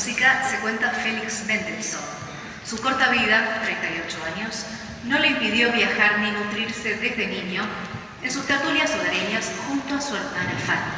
música se cuenta Felix Mendelssohn. Su corta vida, 38 años, no le impidió viajar ni nutrirse desde niño en sus tertulias hogareñas junto a su hermana Fanny.